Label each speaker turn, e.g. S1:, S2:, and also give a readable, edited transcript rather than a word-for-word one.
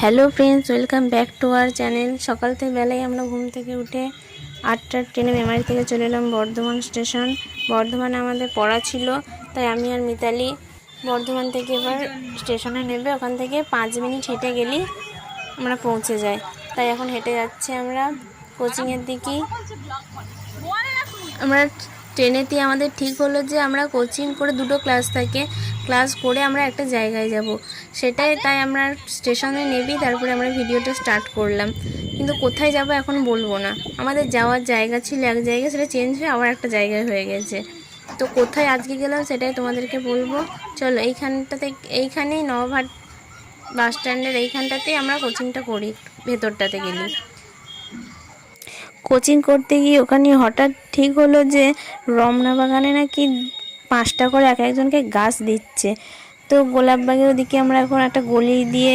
S1: Hello friends, welcome back to our channel. সকাল থেকে বেলায় আমরা ঘুম থেকে উঠে 8টার ট্রেনে মেমারি থেকে চলে এলাম বর্ধমান স্টেশন। বর্ধমানে আমাদের পড়া ছিল, তাই আমি আর মিতালি বর্ধমান থেকে এবার স্টেশনে নেবে। ওখান থেকে 5 মিনিট হেঁটে গেলেই আমরা পৌঁছে যাই। তাই এখন হেঁটে যাচ্ছি আমরা কোচিংয়ের দিকেই। আমরা ট্রেনেতেই আমাদের ঠিক হলো যে আমরা কোচিং করে 2টো ক্লাস থাকে, ক্লাস করে আমরা একটা জায়গায় যাব, সেটাই। তাই আমরা স্টেশনে নেবেই তারপরে আমরা ভিডিওটা স্টার্ট করলাম। কিন্তু কোথায় যাব এখন বলবো না। আমাদের যাওয়ার জায়গা ছিল এক জায়গায়, সেটা চেঞ্জ হয়ে আবার একটা জায়গায় হয়ে গেছে। তো কোথায় আজকে গেলাম সেটাই তোমাদেরকে বলবো। চলো, এইখানেই নবহাট বাস স্ট্যান্ডের এইখানটাতেই আমরা কোচিংটা করি, ভেতরটাতে গেলি। কোচিং করতে গিয়ে ওখানে হঠাৎ ঠিক হলো যে রমনা বাগানে নাকি 5টা করে এক একজনকে গাছ দিচ্ছে। তো গোলাপবাগের ওদিকে আমরা এখন একটা গলি দিয়ে